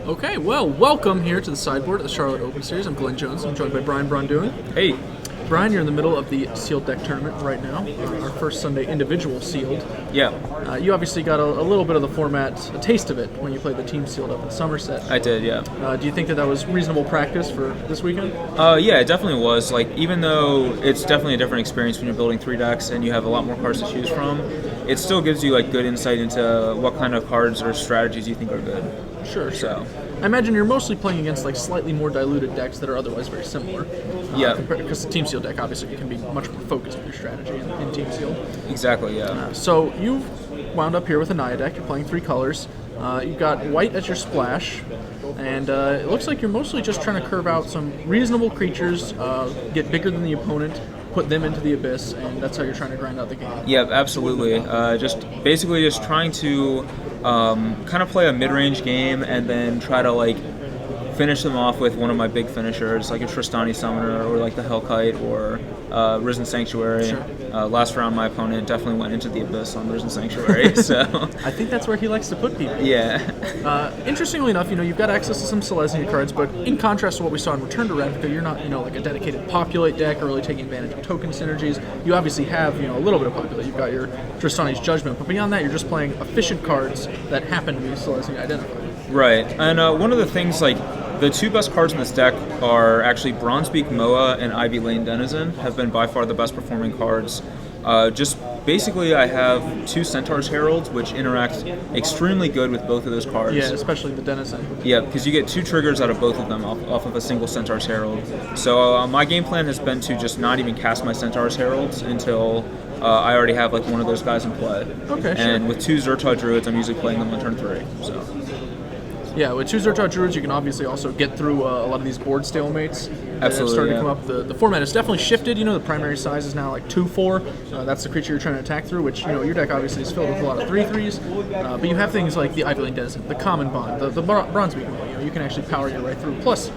Okay, well, welcome here to the sideboard of the Charlotte Open Series. I'm Glenn Jones. I'm joined by Brian Braun-Duin. Hey. Brian, you're in the middle of the sealed deck tournament right now, our first Sunday individual sealed. Yeah. You obviously got a little bit of the format, a taste of it, when you played the team sealed up in Somerset. I did, yeah. Do you think that was reasonable practice for this weekend? Yeah, it definitely was. Like, even though it's definitely a different experience when you're building 3 decks and you have a lot more cards to choose from, it still gives you like good insight into what kind of cards or strategies you think are good. Sure. So, I imagine you're mostly playing against like slightly more diluted decks that are otherwise very similar. Yeah. Because the team sealed deck obviously can be much more focused with your strategy in team sealed. exactly, yeah. So you've wound up here with a Naya deck. You're playing 3 colors. You've got white as your splash, and it looks like you're mostly just trying to curve out some reasonable creatures, get bigger than the opponent, put them into the abyss, and that's how you're trying to grind out the game. Yeah, absolutely. Just basically just trying to kind of play a mid-range game and then try to like finish them off with one of my big finishers, like a Tristani Summoner or like the Hellkite or Risen Sanctuary. Sure. Last round, my opponent definitely went into the abyss on Risen Sanctuary, so I think that's where he likes to put people. yeah. Interestingly enough, you've got access to some Selesnya cards, but in contrast to what we saw in Return to Ravnica, you're not, like a dedicated populate deck or really taking advantage of token synergies. You obviously have, a little bit of populate. You've got your Tristani's Judgment, but beyond that, you're just playing efficient cards that happen to be Selesnya identified. Right, and one of the things, like, the 2 best cards in this deck are actually Bronzebeak Moa and Ivy Lane Denizen, have been by far the best performing cards. Just basically, I have 2 Centaur's Heralds, which interact extremely good with both of those cards. Yeah, especially the Denizen. Yeah, because you get 2 triggers out of both of them off of a single Centaur's Herald. So my game plan has been to just not even cast my Centaur's Heralds until I already have like one of those guys in play. Okay, sure. And with 2 Zerta Druids, I'm usually playing them on turn 3. So. Yeah, with 2 Zerta Druids, you can obviously also get through a lot of these board stalemates that have Absolutely, started yeah. to come up. The format has definitely shifted. The primary size is now like 2/4. That's the creature you're trying to attack through, which, your deck obviously is filled with a lot of 3/3s. But you have things like the Ivy Lane Denizen, the Common Bond, the Bronzebeak Moa. You can actually power your way through. Plus,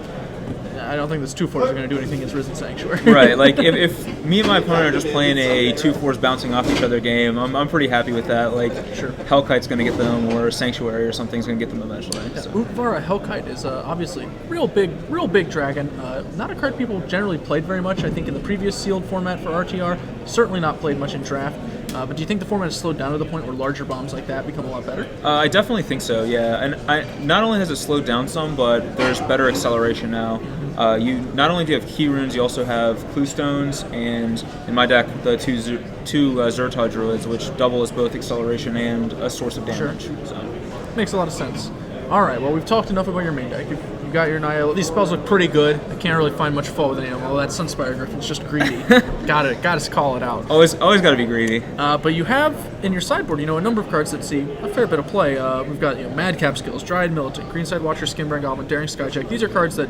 I don't think this 2/4s are going to do anything against Risen Sanctuary. Right, like if me and my opponent are just playing a 2/4s bouncing off each other game, I'm pretty happy with that. Like, Sure. Hellkite's going to get them, or Sanctuary or something's going to get them eventually. So. Utvara Hellkite is obviously real big dragon. Not a card people generally played very much. I think in the previous sealed format for RTR, certainly not played much in draft. But do you think the format has slowed down to the point where larger bombs like that become a lot better? I definitely think so, yeah. And not only has it slowed down some, but there's better acceleration now. You not only do you have key runes, you also have clue stones, and in my deck, the two Zerta Druids, which double as both acceleration and a source of damage. Sure. So. Makes a lot of sense. All right, well, we've talked enough about your main deck. You've got your Naya. These spells look pretty good. I can't really find much fault with any of them. Well, that Sunspire Griffin's just greedy. Gotta call it out. Always got to be greedy. But you have in your sideboard, a number of cards that see a fair bit of play. We've got Madcap Skills, Dryad Militant, Greenside Watcher, Skinbrand Goblin, Daring Skyjack. These are cards that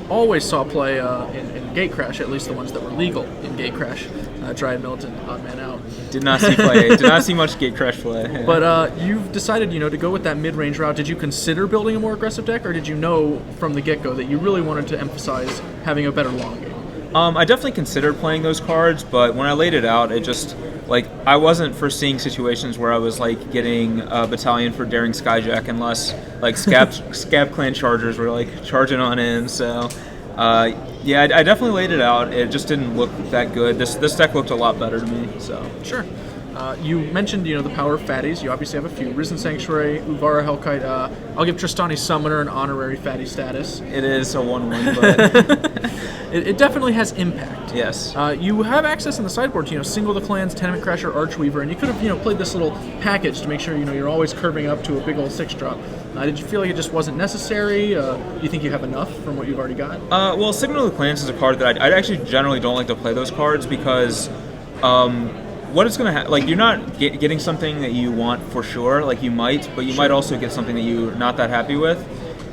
always saw play in Gatecrash, at least the ones that were legal in Gatecrash. Dryad Militant, odd man out. Did not see play. Did not see much Gatecrash play. Yeah. But you've decided, to go with that mid-range route. Did you consider building a more aggressive deck, or did you know from the get-go that you really wanted to emphasize having a better long game? I definitely considered playing those cards, but when I laid it out, it just, like, I wasn't foreseeing situations where I was, like, getting a battalion for Daring Skyjack unless, like, Scab Clan Chargers were, like, charging on in, so... yeah, I definitely laid it out. It just didn't look that good. This deck looked a lot better to me, so... Sure. You mentioned, the power of fatties. You obviously have a few. Risen Sanctuary, Utvara Hellkite. I'll give Tristani Summoner an honorary fatty status. It is a 1/1, but... It definitely has impact. Yes. You have access in the sideboard to, Single the Clans, Tenement Crasher, Archweaver, and you could have, played this little package to make sure, you're always curving up to a big old 6-drop. Did you feel like it just wasn't necessary? Do you think you have enough from what you've already got? Well, Signal of the Clans is a card that I actually generally don't like to play those cards because... what it's going to like, you're not getting something that you want for sure, like you might, but you might also get something that you're not that happy with.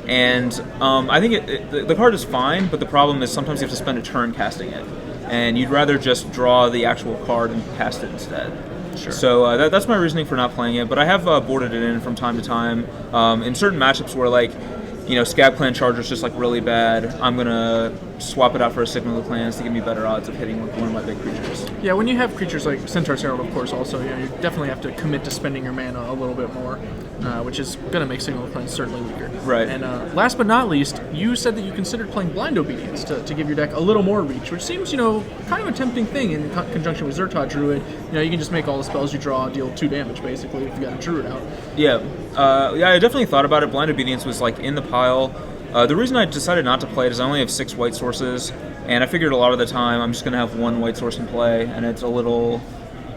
And I think the card is fine, but the problem is sometimes you have to spend a turn casting it. And you'd rather just draw the actual card and cast it instead. Sure. So that's my reasoning for not playing it, but I have boarded it in from time to time in certain matchups where, like, Scab Clan Charger's just like really bad. I'm gonna swap it out for a Signal of the Clans to give me better odds of hitting one of my big creatures. Yeah, when you have creatures like Centaur's Herald, of course, also, you definitely have to commit to spending your mana a little bit more, which is going to make Signal of the Clans certainly weaker. Right. And last but not least, you said that you considered playing Blind Obedience to give your deck a little more reach, which seems, kind of a tempting thing in conjunction with Zertod Druid. You can just make all the spells you draw deal 2 damage, basically, if you got a Druid out. Yeah. I definitely thought about it. Blind Obedience was like in the pile. The reason I decided not to play it is I only have 6 white sources, and I figured a lot of the time I'm just going to have 1 white source in play, and it's a little...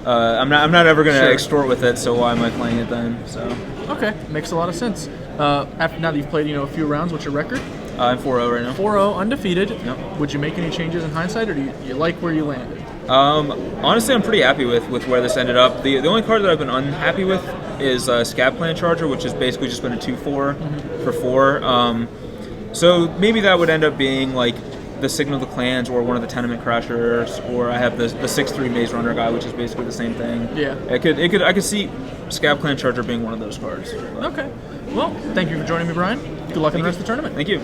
I'm not ever going to extort with it, so why am I playing it then? So okay, makes a lot of sense. Now that you've played a few rounds, what's your record? I'm 4-0 right now. 4-0, undefeated. Yep. Would you make any changes in hindsight, or do you like where you landed? Honestly, I'm pretty happy with where this ended up. The only card that I've been unhappy with is Scab Clan Charger, which has basically just been a 2/4 for 4. So maybe that would end up being like the Signal of the Clans or one of the Tenement Crashers, or I have the 6/3 Maze Runner guy, which is basically the same thing. Yeah. I could see Scab Clan Charger being one of those cards. Okay. Well, thank you for joining me, Brian. Good luck in the rest of the tournament. Thank you.